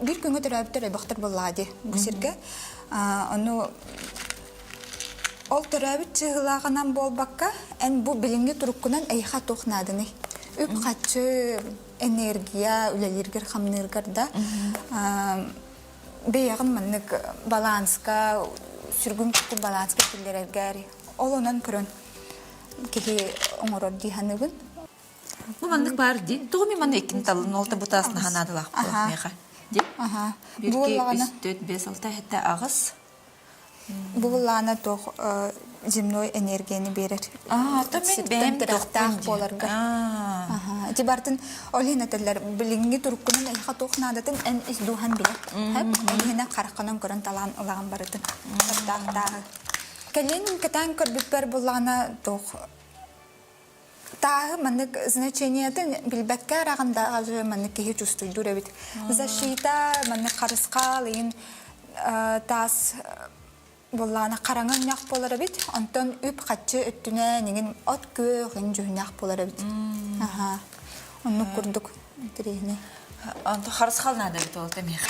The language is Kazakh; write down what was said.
Bir күнгө төрөбүттөр бактар боллади бу сирге. Аны ол төрөбүт чыгылаганан болбакка, эн бу билинги туруккунан айха тохнадыны. Үп качы энергия үлелергер хамныргар да. Беягын маннык баланска, сүргүн күтү баланска килерергер. Ол онан көрөн кихи оңорор диханыбын. Бу мандык бар ди. Тугуми маны экин талын олта бутасына ханадылак болмега. Ди? Бирки 3-4-5-6 хетте агыс. Буллана тох земной энергияны берер. То мен бем тохтах боларга. Дибартын олинателер билинги туруккунун айха тохнадатын эн издухан биле. Хеп олина караканан көрөн талан улаган барытын. Тахтах. Келен кетан көрбүппер буллана тох тағы маннык значениятын билбәккә араганда азы маннык кихи чувствуйду ребит. Защита маннык карыска лыйын тас буллана караңан як болар бит. Антон үп катчы өттүнә неген от көген жөнәк болар бит. Онны күрдүк. Тирехне. Анты харыс халнада бит ол демек.